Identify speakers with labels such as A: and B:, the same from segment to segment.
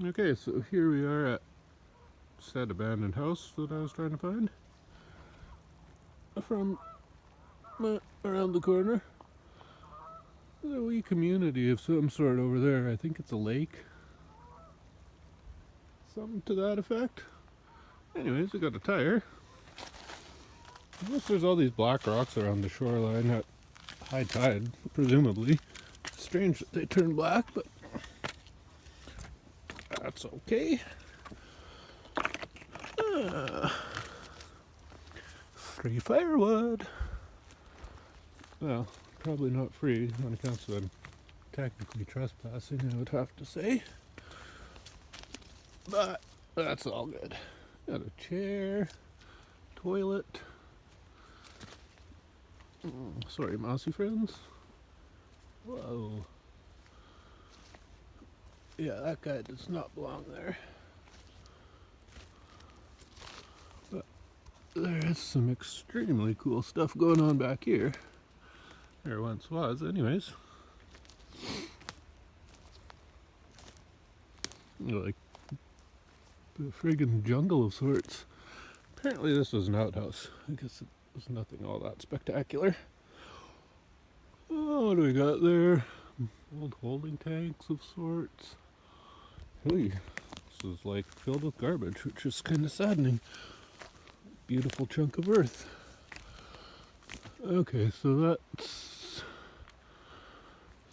A: Okay, so here we are at said abandoned house that I was trying to find from around the corner. There's a wee community of some sort over there. I think it's a lake. Something to that effect. Anyways, I got a tire. Unless there's all these black rocks around the shoreline at high tide, presumably. It's strange that they turn black, but that's okay. Free firewood. Well, probably not free on account of I'm technically trespassing, I would have to say. But that's all good. Got a chair, toilet. Sorry, mousy friends. Whoa. Yeah, that guy does not belong there. But there is some extremely cool stuff going on back here. There once was, anyways. Like the friggin' jungle of sorts. Apparently this was an outhouse. I guess it was nothing all that spectacular. Oh, what do we got there? Old holding tanks of sorts. Hey, this is like filled with garbage, which is kind of saddening. Beautiful chunk of earth. Okay, so that's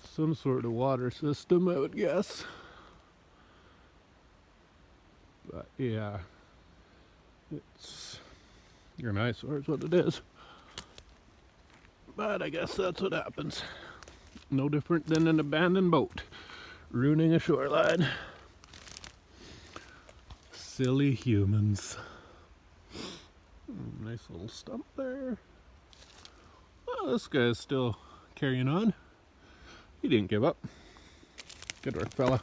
A: some sort of water system, I would guess. But yeah, it's an eyesore is what it is. But I guess that's what happens. No different than an abandoned boat ruining a shoreline. Silly humans. Nice little stump there. Well, this guy is still carrying on. He didn't give up. Good work, fella.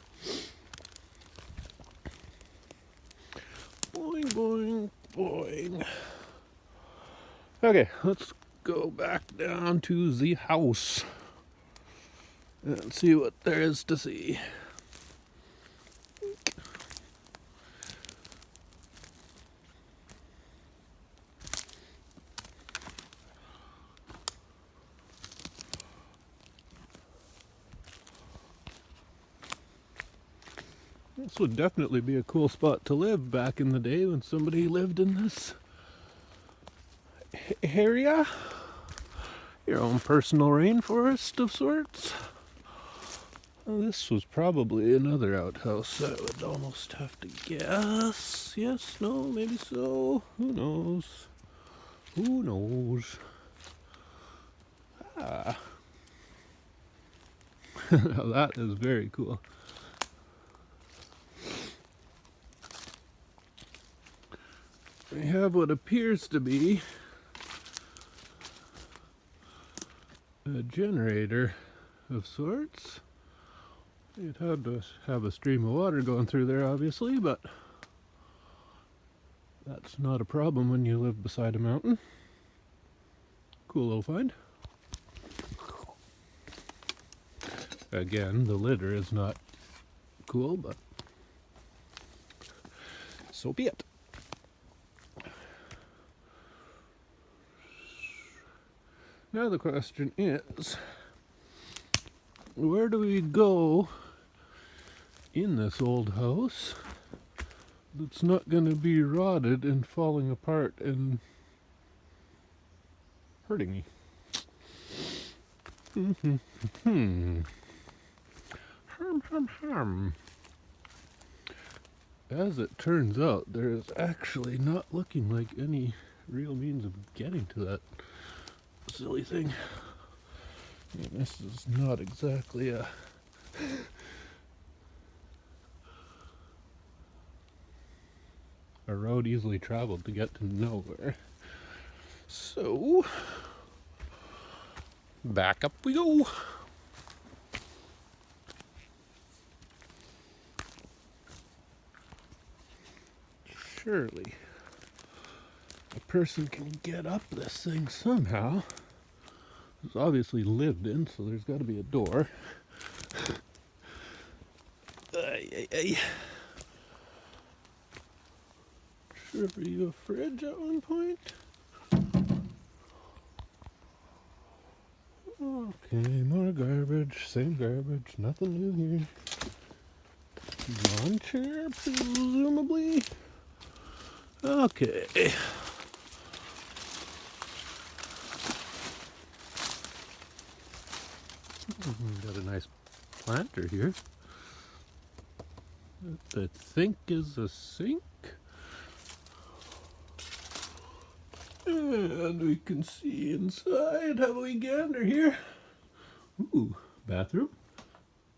A: Boing, boing, boing. Okay, let's go back down to the house and see what there is to see. This would definitely be a cool spot to live back in the day when somebody lived in this area. Your own personal rainforest of sorts. Well, this was probably another outhouse, I would almost have to guess. Yes, no, maybe so. Who knows? Who knows? Ah. Now that is very cool. We have what appears to be a generator of sorts. You'd have to have a stream of water going through there, obviously, but that's not a problem when you live beside a mountain. Cool little find. Again, the litter is not cool, but so be it. Now the question is, where do we go in this old house that's not going to be rotted and falling apart and hurting me? As it turns out, there is actually not looking like any real means of getting to that silly thing. I mean, this is not exactly a road easily traveled to get to nowhere. So, back up we go. Surely a person can get up this thing somehow. It's obviously lived in, so there's got to be a door. Ay, ay, ay. Sure, were you a fridge at one point? Okay, more garbage, same garbage, nothing new here. Lawn chair, presumably. Okay. Got a nice planter here. That I think is a sink. And we can see inside. Have we gander here? Ooh, bathroom.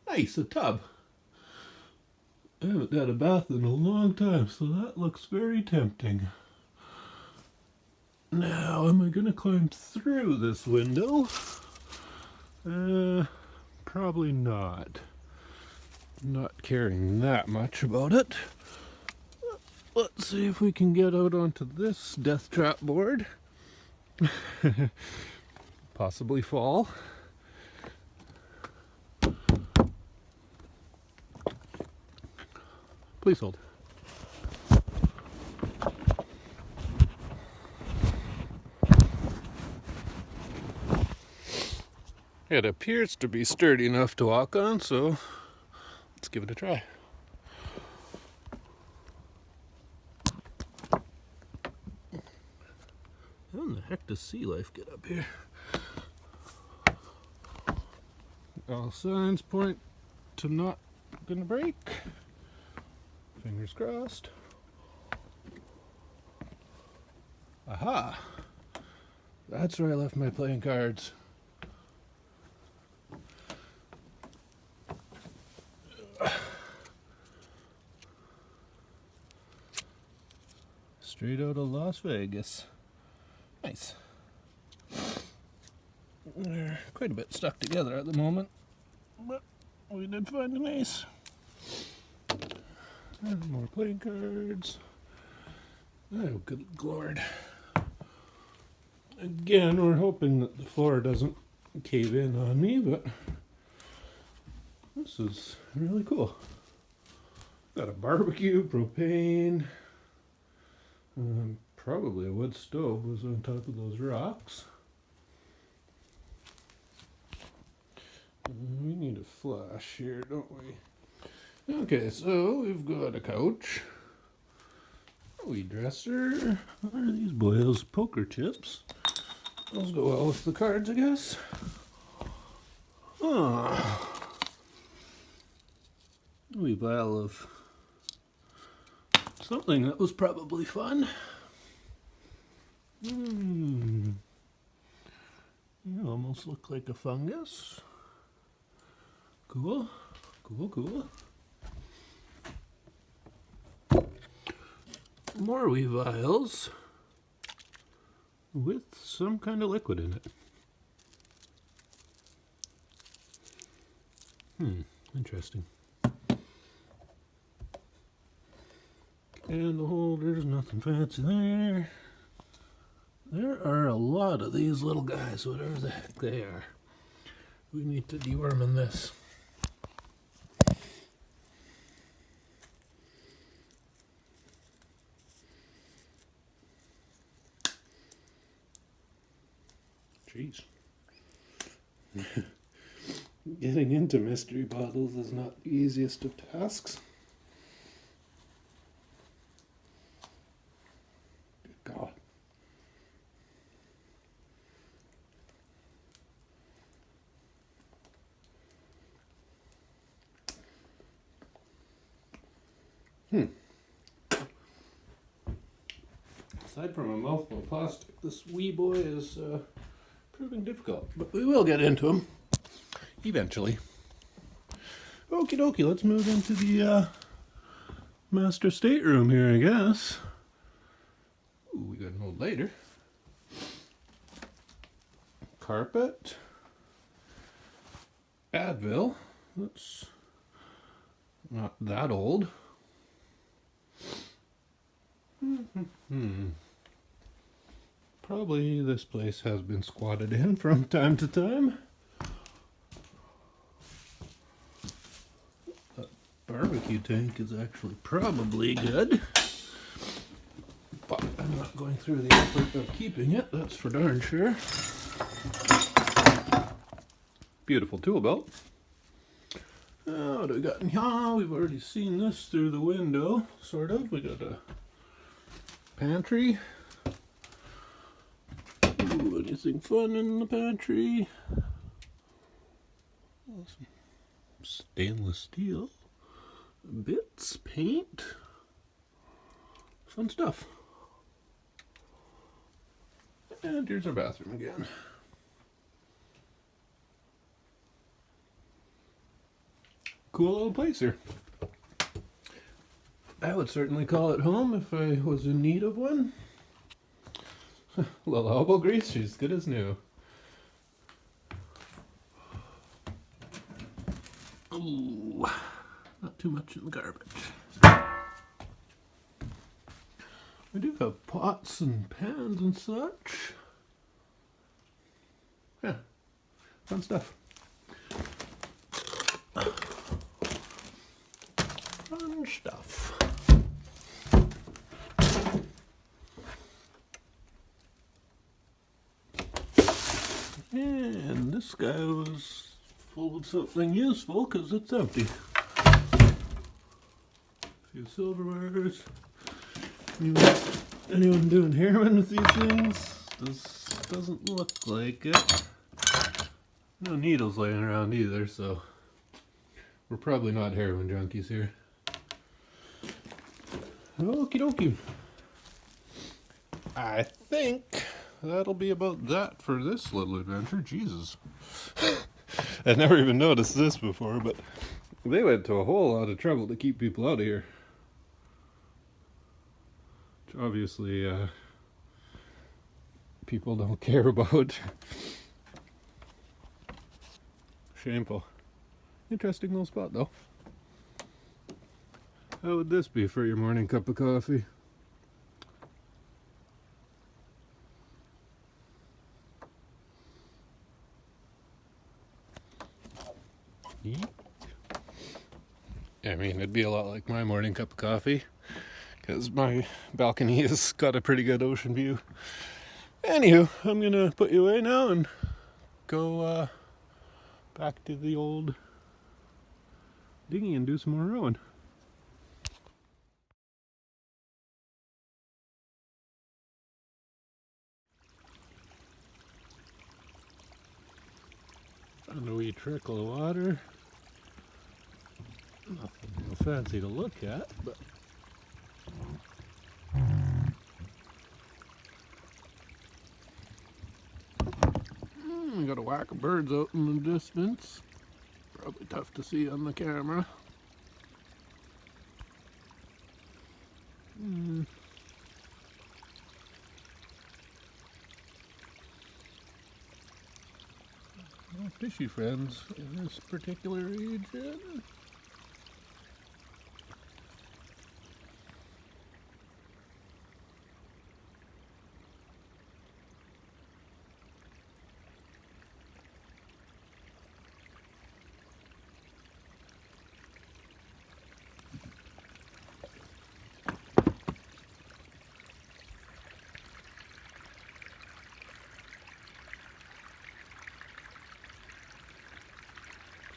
A: Nice, a tub. I haven't had a bath in a long time, so that looks very tempting. Now, am I going to climb through this window? Probably not. Not caring that much about it. Let's see if we can get out onto this death trap board. Possibly fall. Please hold. It appears to be sturdy enough to walk on, so let's give it a try. How in the heck does sea life get up here? All signs point to not gonna break. Fingers crossed. Aha! That's where I left my playing cards. Straight out of Las Vegas. Nice. They're quite a bit stuck together at the moment, but we did find an ace. And more playing cards. Oh, good lord. Again, we're hoping that the floor doesn't cave in on me, but this is really cool. Got a barbecue, propane. Probably a wood stove was on top of those rocks. We need a flash here, don't we? Okay, so we've got a couch. A wee dresser. What are these boys? Poker chips. Those go well with the cards, I guess. A wee vial of something that was probably fun. You almost look like a fungus. Cool, cool, cool. More wee vials with some kind of liquid in it. Interesting. Candle holders, nothing fancy there. There are a lot of these little guys, whatever the heck they are. We need to deworm in this. Jeez. Getting into mystery bottles is not the easiest of tasks. Good God. Aside from a mouthful of plastic, this wee boy is proving difficult, but we will get into him eventually. Okie dokie, let's move into the master stateroom here, I guess. Ooh, we got an old lighter. Carpet. Advil. That's not that old. Probably this place has been squatted in from time to time. That barbecue tank is actually probably good. not going through the effort of keeping it, that's for darn sure. Beautiful tool belt. What do we got in here? We've already seen this through the window, sort of. We got a pantry. Ooh, anything fun in the pantry? Some stainless steel. Bits, paint. Fun stuff. And here's our bathroom again. Cool little place here. I would certainly call it home if I was in need of one. A little elbow grease, she's good as new. Ooh, not too much in the garbage. We do have pots and pans and such. Yeah, fun stuff. Fun stuff. And this guy was full of something useful because it's empty. A few silverwares. Anyone doing heroin with these things? This doesn't look like it. No needles laying around either, so we're probably not heroin junkies here. Okie dokie. I think that'll be about that for this little adventure. Jesus. I'd never even noticed this before, but they went to a whole lot of trouble to keep people out of here. Which obviously people don't care about. Shameful. Interesting little spot though. How would this be for your morning cup of coffee? I mean, it'd be a lot like my morning cup of coffee, because my balcony has got a pretty good ocean view. Anywho, I'm gonna put you away now and go back to the old dinghy and do some more rowing. Found a wee trickle of water. Nothing real fancy to look at, but we got a whack of birds out in the distance. Probably tough to see on the camera. No fishy friends in this particular region.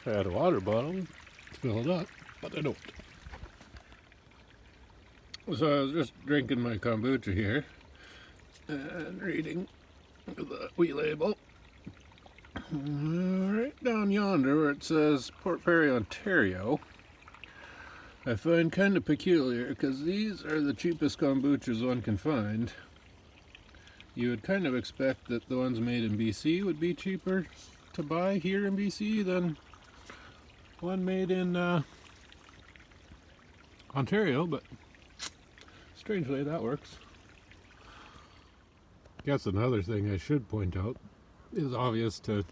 A: I had a water bottle to fill it up, but I don't. So I was just drinking my kombucha here and reading the wee label. Right down yonder where it says Port Perry, Ontario, I find kind of peculiar because these are the cheapest kombuchas one can find. You would kind of expect that the ones made in BC would be cheaper to buy here in BC than one made in Ontario, but strangely that works. Guess another thing I should point out is obvious to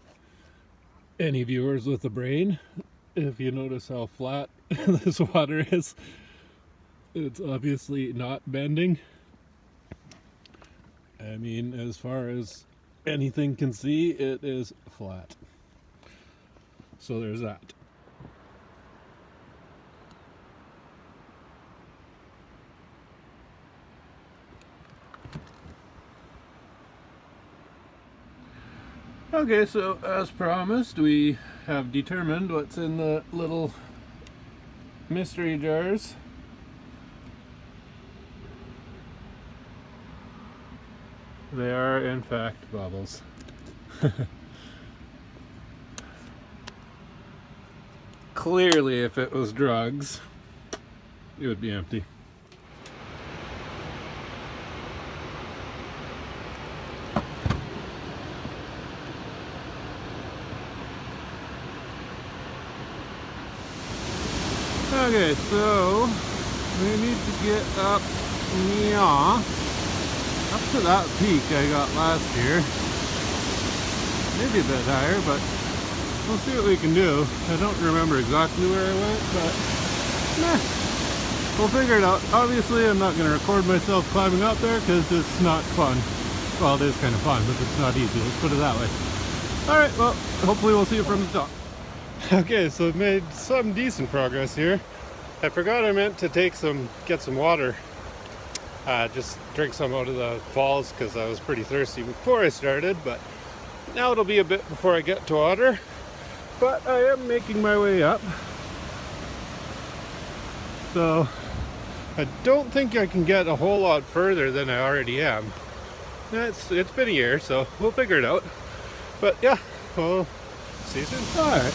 A: any viewers with a brain. If you notice how flat this water is, it's obviously not bending. I mean, as far as anything can see, it is flat. So there's that. Okay, so as promised, we have determined what's in the little mystery jars. They are, in fact, bubbles. Clearly, if it was drugs, it would be empty. Okay, so we need to get up to that peak I got last year. Maybe a bit higher, but we'll see what we can do. I don't remember exactly where I went, but we'll figure it out. Obviously, I'm not going to record myself climbing up there because it's not fun. Well, it is kind of fun, but it's not easy. Let's put it that way. Alright, well, hopefully we'll see it from the top. Okay, so I've made some decent progress here. I forgot I meant to get some water. Just drink some out of the falls because I was pretty thirsty before I started, but now it'll be a bit before I get to water. But I am making my way up. So I don't think I can get a whole lot further than I already am. It's been a year, so we'll figure it out. But yeah, we'll see you soon. Alright,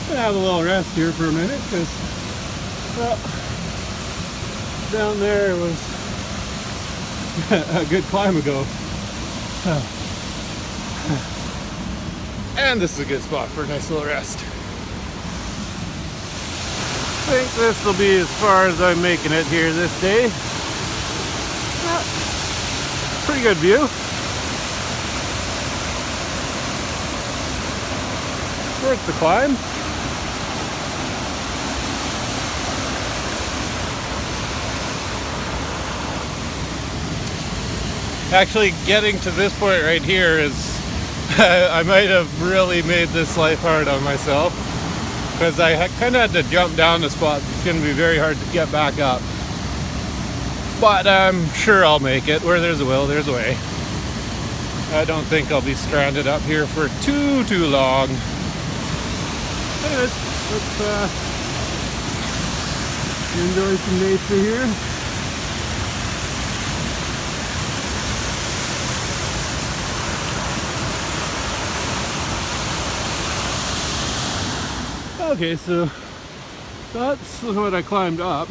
A: gonna have a little rest here for a minute because, well, down there was a good climb ago. And this is a good spot for a nice little rest. I think this will be as far as I'm making it here this day. Pretty good view. Worth the climb. Actually, getting to this point right here is I might have really made this life hard on myself because I kind of had to jump down the spot. It's going to be very hard to get back up, but I'm sure I'll make it. Where there's a will, there's a way. I don't think I'll be stranded up here for too long. Anyways, let's enjoy some nature here. Okay, so that's what I climbed up.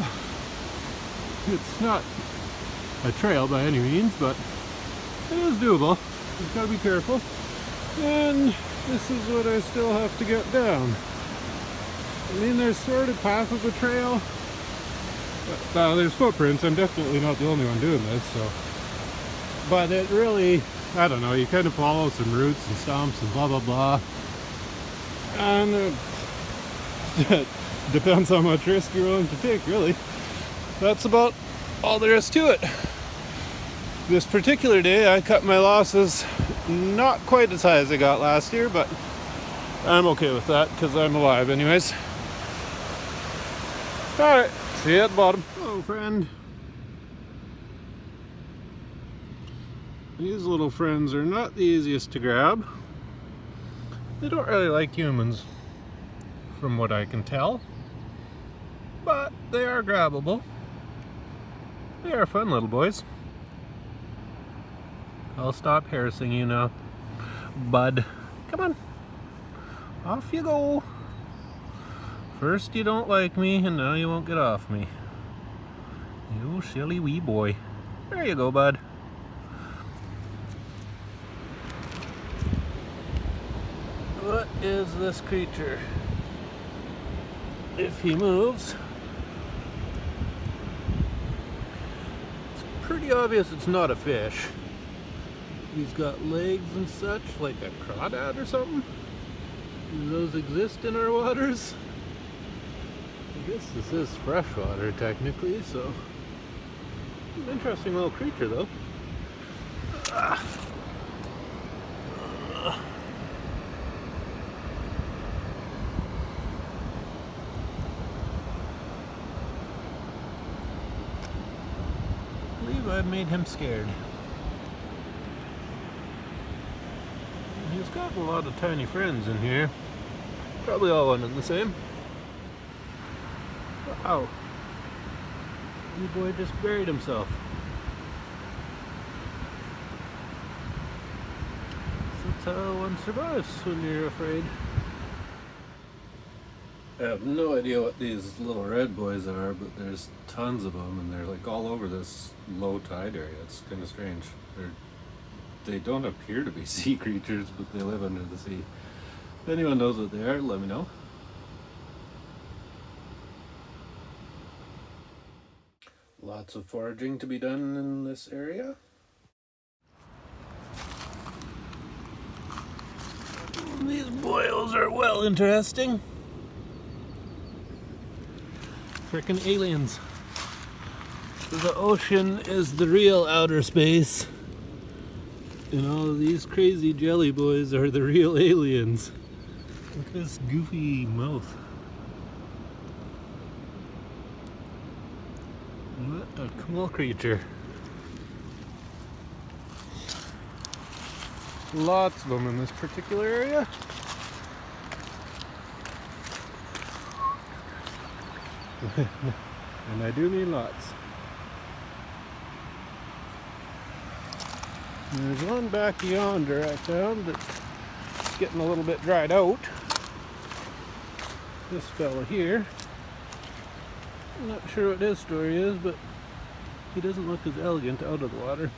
A: It's not a trail by any means, but it is doable. You've got to be careful. And this is what I still have to get down. I mean, there's sort of path of the trail. But, there's footprints. I'm definitely not the only one doing this, so. But it really, I don't know, you kind of follow some roots and stumps and blah, blah, blah. And depends how much risk you're willing to take, really. That's about all there is to it. This particular day I cut my losses not quite as high as I got last year, but I'm okay with that because I'm alive anyways. Alright, see you at the bottom. Hello, friend. These little friends are not the easiest to grab. They don't really like humans, from what I can tell, but they are grabbable. They are fun little boys. I'll stop harassing you now, bud. Come on, off you go. First you don't like me, and now you won't get off me. You silly wee boy. There you go, bud. What is this creature? If he moves, it's pretty obvious it's not a fish. He's got legs and such, like a crawdad or something. Do those exist in our waters? I guess this is freshwater technically, so an interesting little creature though. I believe I made him scared. He's got a lot of tiny friends in here. Probably all one and the same. Wow. The boy just buried himself. That's how one survives when you're afraid. I have no idea what these little red boys are, but there's tons of them, and they're like all over this low tide area. It's kind of strange. They don't appear to be sea creatures, but they live under the sea. If anyone knows what they are, let me know. Lots of foraging to be done in this area. These boils are well interesting. Frickin' aliens. The ocean is the real outer space. And all of these crazy jelly boys are the real aliens. Look at this goofy mouth. What a cool creature. Lots of them in this particular area. And I do mean lots. There's one back yonder I found that's getting a little bit dried out. This fella here. I'm not sure what his story is, but he doesn't look as elegant out of the water.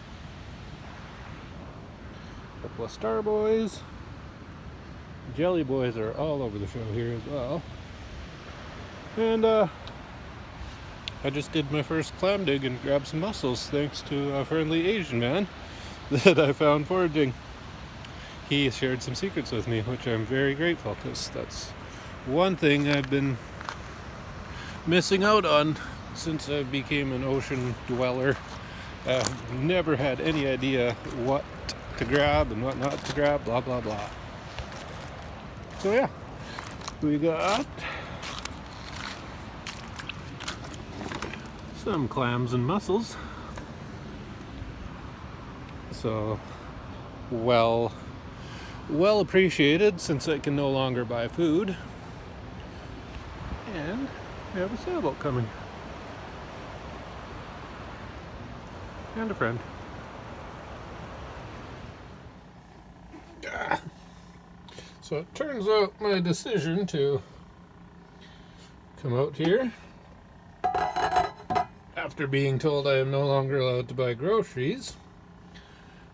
A: A couple of star boys. Jelly boys are all over the show here as well. And I just did my first clam dig and grabbed some mussels thanks to a friendly Asian man that I found foraging. He shared some secrets with me, which I'm very grateful, because that's one thing I've been missing out on since I became an ocean dweller. I've never had any idea what to grab and what not to grab, blah blah blah. So yeah, we got some clams and mussels. So well appreciated, since I can no longer buy food. And we have a sailboat coming. And a friend. So it turns out my decision to come out here, after being told I am no longer allowed to buy groceries,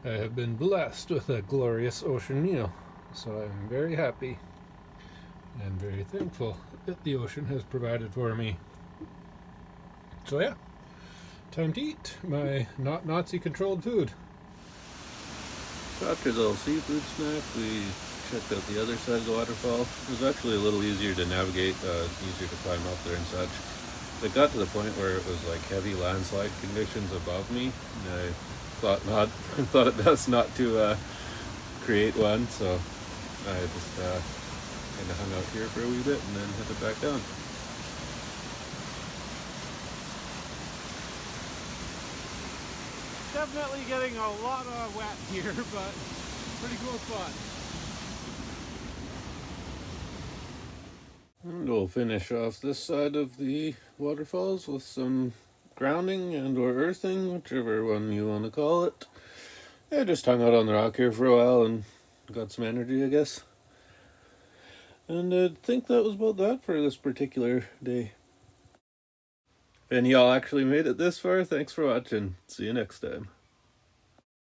A: I have been blessed with a glorious ocean meal. So I'm very happy and very thankful that the ocean has provided for me. So yeah, time to eat my not Nazi controlled food. So after the little seafood snack, we checked out the other side of the waterfall. It was actually a little easier to navigate, easier to climb up there and such. It got to the point where it was like heavy landslide conditions above me, and I thought it best not to create one, so I just kind of hung out here for a wee bit and then headed back down. Definitely getting a lot of wet here, but pretty cool spot. And we'll finish off this side of the waterfalls with some grounding and or earthing, whichever one you want to call it. I just hung out on the rock here for a while and got some energy, I guess. And I think that was about that for this particular day. If any of y'all actually made it this far, thanks for watching. See you next time.